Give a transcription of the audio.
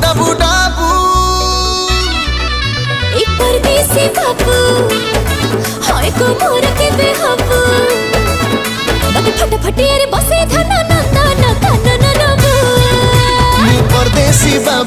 ডাবু ডাবু এই পরদেশি বাবু হয় গো মোর কেবে হবু তবে ফটাফটি আরে বসে ধান নন্দন কানন নবু পরদেশি বাবু।